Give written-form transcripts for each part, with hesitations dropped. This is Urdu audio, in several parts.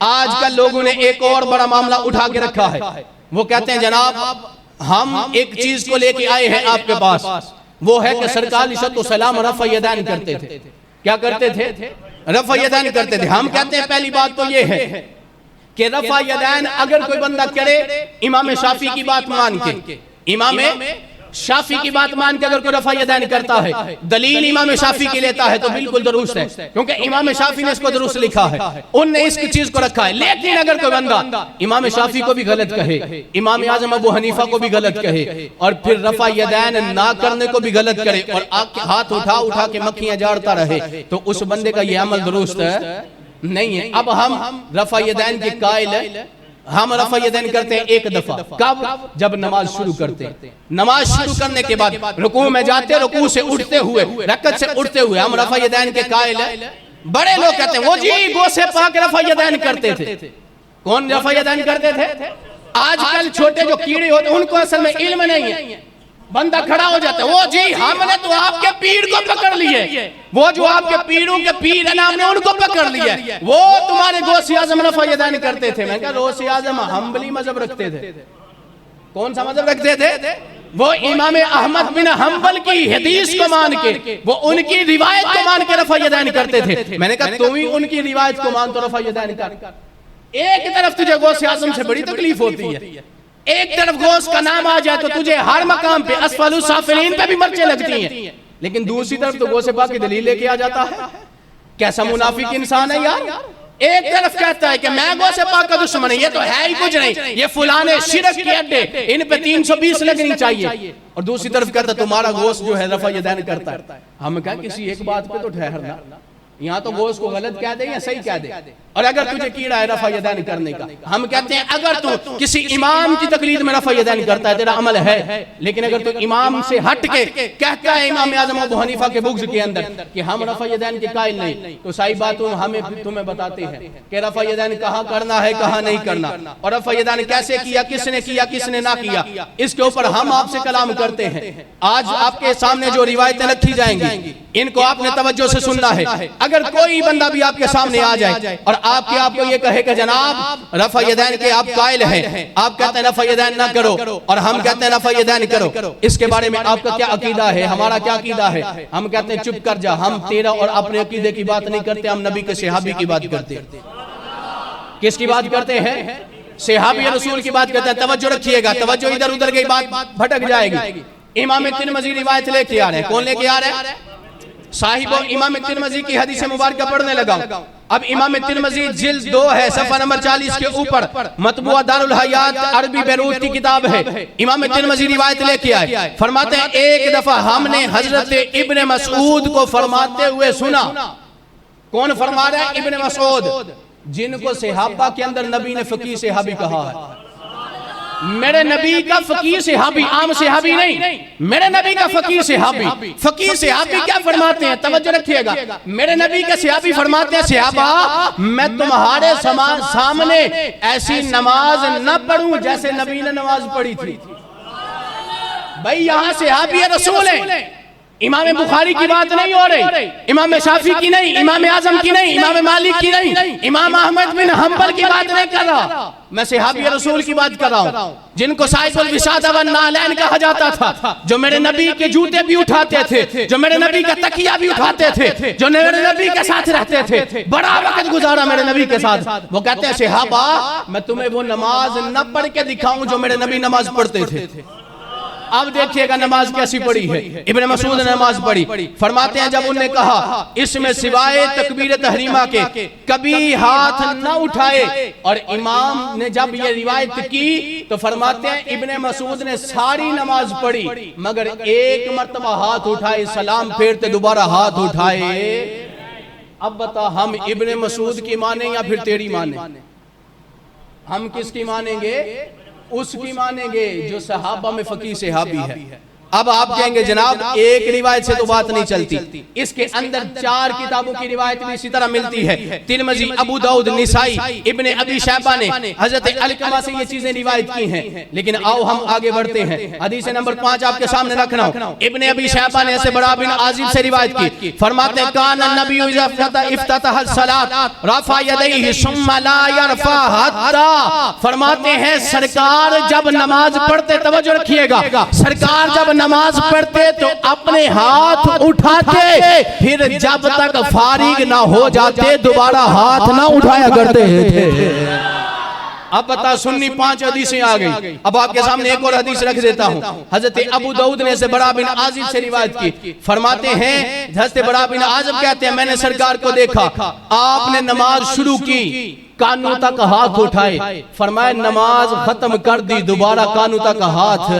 آج کل لوگوں نے ایک اور بڑا معاملہ اٹھا کے رکھا ہے. وہ کہتے ہیں جناب ہم ایک چیز کو لے کے آئے ہیں آپ کے پاس، وہ ہے کہ سرکار علیہ السلام رفع یدین کرتے تھے. کیا کرتے تھے؟ رفع یدین کرتے تھے. ہم کہتے ہیں پہلی بات تو یہ ہے کہ رفع یدین اگر کوئی بندہ کرے امام شافعی کی بات مان کے، امام شافعی کی بات مان کے اگر کوئی رفع یدین کرتا ہے، دلیل امام شافعی کی لیتا ہے تو بالکل درست ہے، کیونکہ امام شافعی نے اس کو درست لکھا ہے، ان نے اس کی چیز کو رکھا ہے. لیکن اگر کوئی بندہ امام شافعی کو بھی غلط کہے، امام اعظم ابو حنیفہ کو بھی غلط کہے، اور پھر رفع یدین نہ کرنے کو بھی غلط کرے، اور ہاتھ اٹھا کے مکھیاں جاڑتا رہے، تو اس بندے کا یہ عمل درست ہے نہیں ہے. اب ہم رفع یدین کے قائل ہیں. ہم رفع یدین کرتے ہیں ایک دفعہ. کب؟ جب نماز شروع کرتے ہیں. نماز شروع کرنے کے بعد رکوع میں جاتے، رکوع سے اٹھتے ہوئے، رکعت سے اٹھتے ہوئے ہم رفع یدین کے قائل ہیں. بڑے لوگ کہتے ہیں وہ جی گوسے پاک رفع یدین کرتے تھے. کون رفع یدین کرتے تھے؟ آج کل چھوٹے جو کیڑے ہوتے ہیں ان کو اصل میں علم نہیں ہے. بندہ کھڑا ہو جاتا ہے، وہ جی ہم نے تو آپ کے پیر کو پکڑ لیے، وہ جو آپ کے پیروں کے پیر ہیں ہم نے ان کو پکڑ لیا، وہ تمہارے غوث اعظم رفع یدین کرتے تھے. میں کہا غوث اعظم حنبلی مذہب رکھتے تھے. کون سا مذہب رکھتے تھے؟ وہ امام احمد بن حنبل کی حدیث کو مان کے، وہ ان کی روایت کو مان کے رفع یدین کرتے تھے. میں نے کہا تم ہی ان کی روایت کو مان تو رفع یدین کر. ایک طرف تجھے غوث اعظم سے بڑی تکلیف ہوتی ہے، ایک طرف غوث کا نام آ جائے تو تجھے ہر مقام پہ اسفل السافلین پہ بھی مرچیں لگتی ہیں، لیکن دوسری طرف تو غوث پاک کی دلیل لے کے آ جاتا ہے. کیسا منافق انسان ہے یار. ایک طرف کہتا ہے کہ میں غوث پاک کا دشمن ہے، یہ تو ہے ہی کچھ نہیں، یہ فلانے شرک کے اڈے، ان پہ 320 لگنی چاہیے، اور دوسری طرف کہتا ہے تمہارا غوث جو ہے رفع یدین کرتا ہے. ہم کہا کسی ایک بات پہ تو ٹھہرنا، یہاں تو غوث کو غلط کہہ دے یا صحیح کہہ دے. اور اگر تجھے کیڑا ہے رفع یدین کرنے کا، ہم کہتے ہیں اگر تو کسی امام کی تقلید میں رفع یدین کرتا ہے تیرا عمل ہے، لیکن اگر تو امام سے ہٹ کے کہتا ہے امام اعظم ابو حنیفہ کے بغض کے اندر کہ ہم رفع یدین کے قائل نہیں، تو صحیح بات ہمیں تمہیں بتاتے ہیں کہ رفع یدین کہاں کرنا ہے کہاں نہیں کرنا، اور رفع یدین کیسے کیا، کس نے نہ کیا، اس کے اوپر ہم آپ سے کلام کرتے ہیں. آج آپ کے سامنے جو روایتیں رکھی جائیں گی ان کو آپ نے توجہ سے سننا ہے. اگر کوئی بندہ بھی آپ کے سامنے آ جائے اور آپ کو یہ کہے کہ جناب رفع یدین کے آپ قائل ہیں، آپ کہتے ہیں رفع یدین نہ کرو اور ہم کہتے ہیں رفع یدین کرو، اس کے بارے میں آپ کا کیا عقیدہ ہے، ہمارا کیا عقیدہ ہے؟ ہم کہتے ہیں چپ کر جا، ہم تیرا اور اپنے عقیدے کی بات نہیں کرتے، ہم نبی کے صحابی کی بات کرتے ہیں. کس کی بات کرتے ہیں؟ صحابی رسول کی بات کرتے ہیں. توجہ رکھیے گا، توجہ ادھر ادھر کی بات بھٹک جائے گی. امام ترمذی روایت لے کے آ رہے ہیں. کون لے کے آ رہے ہیں؟ صاحب امام ترمذی کی حدیث مبارکہ پڑھنے لگا. اب امام ترمذی جلد 2 ہے، صفحہ نمبر 40 کے اوپر، مطبوعہ دار الحیات عربی بیروت کی کتاب ہے. امام ترمذی روایت لے کے آئے، فرماتے ہیں ایک دفعہ ہم نے حضرت ابن مسعود کو فرماتے ہوئے سنا. کون فرما رہا ہے؟ ابن مسعود، جن کو صحابہ کے اندر نبی نے فقیہ صحابی کہا ہے. میرے نبی کا فقیہ صحابی، عام صحابی نہیں، میرے نبی کا فقیہ صحابی. فقیہ صحابی کیا فرماتے ہیں؟ توجہ رکھیے گا. میرے نبی کے صحابی فرماتے ہیں صحابہ میں تمہارے سامنے ایسی نماز نہ پڑھوں جیسے نبی نے نماز پڑھی تھی. بھائی یہاں صحابی رسول ہیں. امام بخاری کی بات نہیں ہو رہی، امام شافعی کی نہیں، امام اعظم کی نہیں، امام مالک کی نہیں، امام احمد بن حنبل کی بات نہیں کر رہا. میں صحابی رسول کی بات کر رہا ہوں جن کو صاحب الوسادہ والنعلین کہا جاتا تھا، جو میرے نبی کے جوتے بھی اٹھاتے تھے، جو میرے نبی کا تکیہ بھی اٹھاتے تھے، جو میرے نبی کے ساتھ رہتے تھے، بڑا وقت گزارا میرے نبی کے ساتھ. وہ کہتے ہیں صحابہ میں تمہیں وہ نماز نہ پڑھ کے دکھاؤں جو میرے نبی نماز پڑھتے تھے. اب دیکھئے گا نماز کیسی پڑھی ہے. ابن مسعود نے نماز پڑھی. فرماتے ہیں جب انہوں نے کہا اس میں سوائے تکبیر تحریمہ کے کبھی ہاتھ نہ اٹھائے، اور امام نے جب یہ روایت کی تو فرماتے ہیں ابن مسعود نے ساری نماز پڑھی مگر ایک مرتبہ ہاتھ اٹھائے، سلام پھیرتے دوبارہ ہاتھ اٹھائے. اب بتا ہم ابن مسعود کی مانیں یا پھر تیری مانیں؟ ہم کس کی مانیں گے؟ اس کی مانیں گے جو صحابہ میں فقیہ صحابی ہے. اب آپ کہیں گے جناب ایک روایت سے تو بات نہیں چلتی، اس کے اندر 4 کتابوں کی روایت بھی اسی طرح ملتی ہے، ترمذی، ابو داؤد، نسائی، ابن ابی شیبہ نے حضرت علقمہ سے یہ چیزیں روایت کی ہیں۔ لیکن آؤ ہم آگے بڑھتے ہیں، حدیث نمبر 5 آپ کے سامنے رکھنا ہوں۔ ابن ابی شیبہ نے ایسے بڑا بن عازب سے روایت کی، فرماتے ہیں کان النبی اذا افتتح الصلاۃ رفع یدیہ ثم لا یرفع حتی، فرماتے ہیں سرکار جب نماز پڑھتے، توجہ رکھیے گا، سرکار جب نماز پڑھتے تو اپنے ہاتھ اٹھاتے، پھر جب تک فارغ نہ ہو جاتے دوبارہ ہاتھ نہ اٹھایا کرتے تھے۔ اب بتا سنی 5 حدیثیں آ گئی، اب آپ کے سامنے ایک اور حدیث رکھ دیتا ہوں۔ حضرت ابو داؤد نے سے بڑا بن عازب سے روایت کی، فرماتے ہیں حضرت بڑا بن عازب کہتے ہیں میں نے سرکار کو دیکھا، آپ نے نماز شروع کی، کانوں تک ہاتھ اٹھائے، فرمایا نماز ختم کر دی، دوبارہ کانوں تک ہاتھ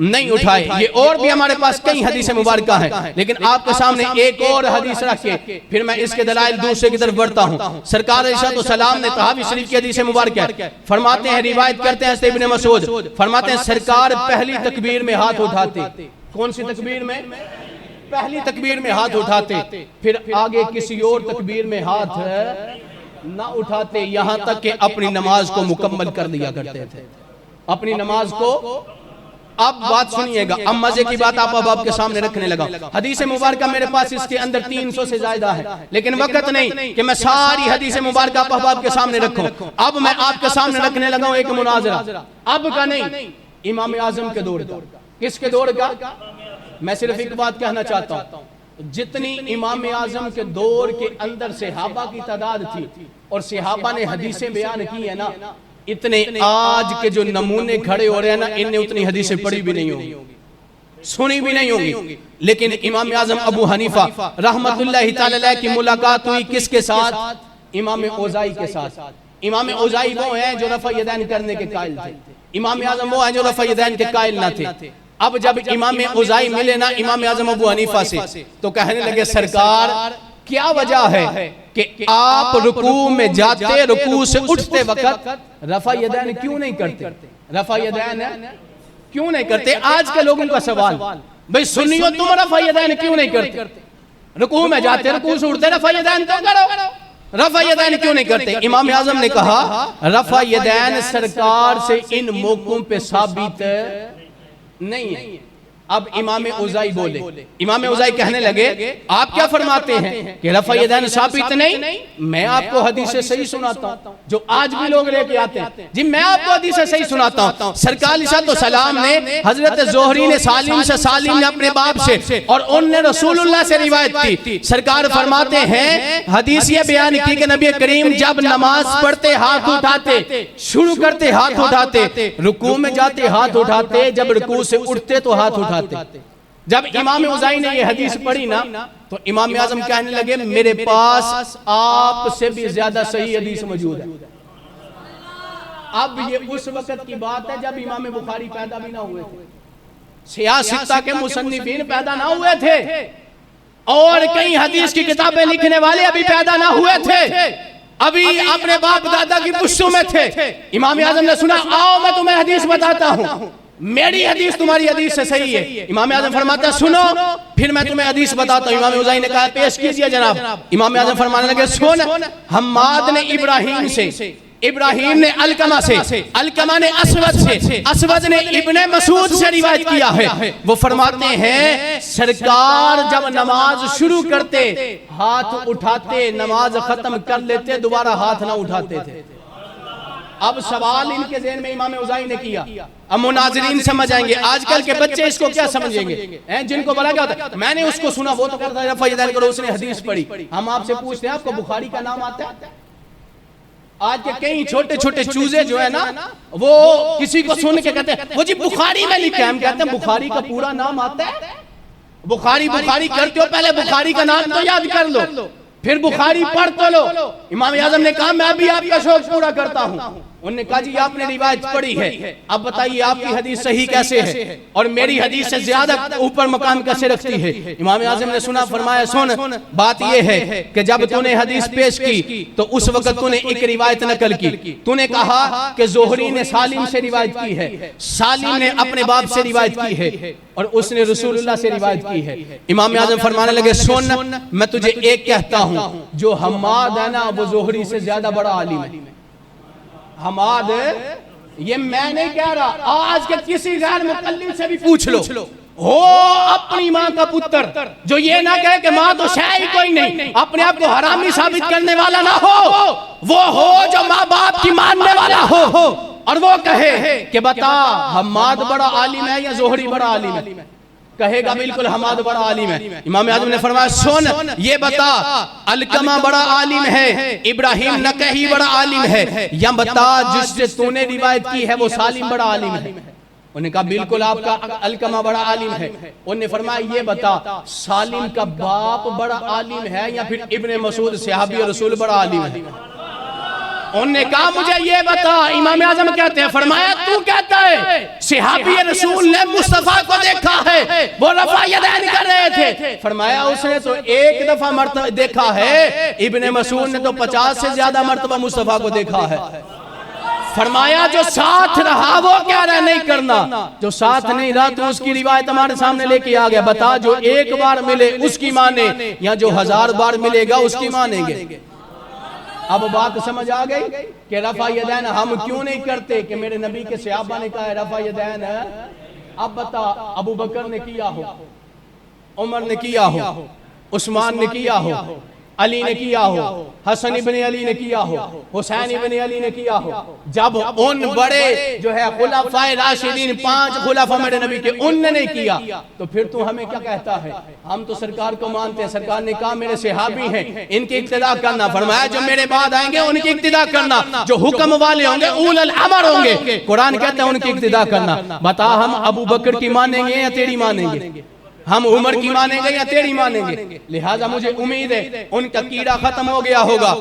نہیں اٹھائے۔ یہ اور بھی ہمارے پاس کئی حدیث مبارکہ ہیں، لیکن آپ کے سامنے ایک اور حدیث رکھ کے پھر میں اس کے دلائل دوسرے کی طرف بڑھتا ہوں۔ سرکار علیہ السلام نے طحاوی شریف کی حدیث مبارکہ فرماتے ہیں، روایت کرتے ہیں ابن مسعود، فرماتے ہیں سرکار پہلی تکبیر میں ہاتھ اٹھاتے۔ کون سی تکبیر میں؟ پہلی تکبیر میں ہاتھ اٹھاتے، پھر آگے کسی اور تکبیر میں ہاتھ نہ اٹھاتے، یہاں تک کہ اپنی نماز کو مکمل کر دیا کرتے تھے، اپنی نماز کو۔ اب بات سنیے گا، اب مزے کی بات آپ کے سامنے رکھنے لگا۔ حدیث مبارکہ میرے پاس اس کے اندر 300 سے زیادہ ہے، لیکن وقت نہیں کہ میں ساری حدیث مبارکہ آپ کے سامنے رکھوں۔ اب میں آپ کے سامنے رکھنے لگا ہوں ایک مناظرہ، اب کا نہیں، امام اعظم کے دور کا۔ کس کے دور کا؟ میں صرف ایک بات کہنا چاہتا ہوں، جتنی امام اعظم کے دور کے اندر صحابہ کی تعداد تھی اور صحابہ نے حدیثیں بیان کی ہے نا، اتنے آج کے جو نمونے کھڑے ہو رہے ہیں نا، انہیں اتنی حدیثیں پڑھی بھی نہیں ہوں گی، سنی بھی نہیں ہوں گی۔ لیکن امام اعظم ابو حنیفہ رحمت اللہ تعالی علیہ کی ملاقات ہوئی کس کے ساتھ؟ امام اوزائی کے ساتھ۔ امام اوزائی وہ ہیں جو رفع یدین کرنے کے قائل تھے، امام اعظم وہ ہیں جو رفع یدین کے قائل نہ تھے۔ اب جب امام اوزائی ملے نا امام اعظم ابو حنیفہ سے، تو کہنے لگے سرکار کیا وجہ ہے کہ آپ رکوع میں جاتے، رکوع سے اٹھتے وقت رفع یدین کیوں نہیں کرتے؟ رفع یدین کیوں نہیں کرتے؟ آج کے لوگوں کا سوال، بھئی سنیو تم رفع یدین کیوں نہیں کرتے؟ رکوع میں جاتے، رکوع سے اٹھتے، رفع یدین تو کرو، رفع یدین کیوں نہیں کرتے؟ امام اعظم نے کہا رفع یدین سرکار سے ان موقعوں پہ ثابت نہیں ہے۔ اب امام اوزائی بولے، امام اوزائی کہنے لگے آپ کیا فرماتے ہیں کہ رفع یدین ثابت نہیں؟ میں آپ کو حدیث صحیح سناتا ہوں جو آج بھی لوگ لے کے آتے ہیں، جی میں آپ کو حدیث صحیح سناتا ہوں۔ سرکار علیہ السلام نے حضرت زہری نے سالم سے، سالم نے اپنے باپ سے، اور ان نے رسول اللہ سے روایت کی۔ سرکار فرماتے ہیں حدیث یہ بیان کی کہ نبی کریم جب نماز پڑھتے ہاتھ اٹھاتے، شروع کرتے ہاتھ اٹھاتے، رکوع میں جاتے ہاتھ اٹھاتے، جب رکوع سے اٹھتے تو ہاتھ اٹھاتے۔ جب امام اوزائی نے یہ حدیث پڑھی نا تو امام اعظم کہنے لگے میرے پاس آپ سے بھی زیادہ صحیح حدیث موجود ہے۔ اب یہ اس وقت کی بات ہے جب امام بخاری پیدا بھی نہ ہوئے تھے، سیاستہ کے مصنفین پیدا نہ ہوئے تھے، اور کئی حدیث کی کتابیں لکھنے والے ابھی پیدا نہ ہوئے تھے، ابھی اپنے باپ دادا کی پشتوں میں تھے۔ امام اعظم نے سنا آؤ میں تمہیں حدیث بتاتا ہوں، میری حدیث تمہاری حدیث سے صحیح ہے۔ امام اعظم فرماتا ہے سنو پھر میں تمہیں حدیث بتاتا ہوں۔ امام اوزائی نے کہا پیش کیجئے جناب۔ امام اعظم فرمانے لگے سن، حماد نے ابراہیم سے، ابراہیم نے علقمہ سے، علقمہ نے اسود سے، اسود نے ابن مسعود سے روایت کیا ہے۔ وہ فرماتے ہیں سرکار جب نماز شروع کرتے ہاتھ اٹھاتے، نماز ختم کر لیتے دوبارہ ہاتھ نہ اٹھاتے تھے۔ اب سوال ان کے ذہن میں امام اوزائی نے کیا، اب مناظرین سمجھ آئیں گے، آج کل کے بچے اس کو کیا سمجھیں گے؟ جن کو بڑا کیا ہوتا ہے میں نے اس کو سنا وہ تو کرتا ہے رفع یدین کرو، اس نے حدیث پڑھی۔ ہم آپ سے پوچھتے ہیں آپ کو بخاری کا نام آتا ہے؟ آج کے کئی چھوٹے چھوٹے چوزے جو ہے نا وہ کسی کو سن کے کہتے ہیں وہ جی بخاری میں لکھا ہے، ہم کہتے ہیں بخاری کا پورا نام آتا ہے؟ بخاری بخاری کرتے ہو پہلے بخاری کا نام تو یاد کر لو، پھر بخاری پڑھ تو لو۔ امام اعظم نے کہا میں بھی آپ کا شوق پورا کرتا ہوں، انہوں نے کہا جی آپ نے روایت پڑھی ہے، اب بتائیے آپ کی حدیث صحیح کیسے ہے اور میری حدیث سے زیادہ اوپر مقام کیسے رکھتی ہے؟ امام اعظم نے سنا، فرمایا سن بات یہ ہے کہ جب تو نے حدیث پیش کی تو اس وقت تو نے ایک روایت نقل کی، تو نے کہا کہ زہری نے سالم سے روایت کی ہے، سالم نے اپنے باپ سے روایت کی ہے اور اس نے رسول اللہ سے روایت کی ہے۔ امام اعظم فرمانے لگے سن میں تجھے ایک کہتا ہوں، جو حماد ہے نا وہ زہری سے زیادہ بڑا عالم ہے۔ حماد یہ میں نہیں کہہ رہا، آج کے کسی غیر مقلد سے بھی پوچھ لو، ہو اپنی ماں کا پتر جو یہ نہ کہے کہ ماں تو شے ہی کوئی نہیں، اپنے آپ کو حرامی ثابت کرنے والا نہ ہو، وہ ہو جو ماں باپ کی ماننے والا ہو اور وہ کہے کہ بتا حماد بڑا عالم ہے یا زہری بڑا عالم ہے، کہے گا بالکل حماد بڑا عالم ہے۔ امام اعظم نے فرمایا سن یہ بتا علقمہ بڑا عالم ہے، ابراہیم نقعی بڑا عالم ہے، یا بتا جس سے تو نے روایت کی ہے وہ سالم بڑا عالم ہے؟ انہوں نے کہا بالکل آپ کا علقمہ بڑا عالم ہے۔ انہوں نے فرمایا یہ بتا سالم کا باپ بڑا عالم ہے یا پھر ابن مسعود صحابی رسول بڑا عالم ہے؟ انہوں نے کہا مجھے یہ بتا، امام اعظم کہتے ہیں، فرمایا تو کہتا ہے صحابی رسول نے مصطفیٰ کو دیکھا ہے، وہ رفع یدین کر رہے تھے، فرمایا اس نے تو ایک دفعہ مرتبہ دیکھا ہے، ابن مسعود نے تو 50 سے زیادہ مرتبہ مصطفیٰ کو دیکھا ہے۔ فرمایا جو ساتھ رہا وہ کہہ رہا نہیں کرنا، جو ساتھ نہیں رہا تو اس کی روایت ہمارے سامنے لے کے آ گیا، بتا جو ایک بار ملے اس کی مانے یا جو 1000 بار ملے گا اس کی مانیں گے۔ اب بات سمجھ آ گئی کہ رفع یدین ہم کیوں نہیں کرتے کہ میرے نبی کے صحابہ نے کہا ہے رفع یدین ہے؟ اب بتا ابو بکر نے کیا ہو، عمر نے کیا ہو، عثمان نے کیا ہو، علی نے کیا ہو، حسن ابن علی نے کیا ہو، حسین ابن علی نے کیا ہو، جب ان بڑے جو ہے خلفاء راشدین 5 خلفاء میرے نبی کے ان نے نہیں کیا تو پھر تو ہمیں کیا کہتا ہے؟ ہم تو سرکار کو مانتے ہیں، سرکار نے کہا میرے صحابی ہیں ان کی اقتداء کرنا، فرمایا جو میرے بعد آئیں گے ان کی اقتداء کرنا، جو حکم والے ہوں گے اول الامر ہوں گے، قرآن کہتا ہے ان کی اقتداء کرنا۔ بتا ہم ابو بکر کی مانیں گے یا تیری مانیں گے؟ ہم عمر کی مانیں گے یا تیری مانیں گے؟ لہٰذا مجھے امید ہے ان کا کیڑا ختم ہو گیا ہوگا۔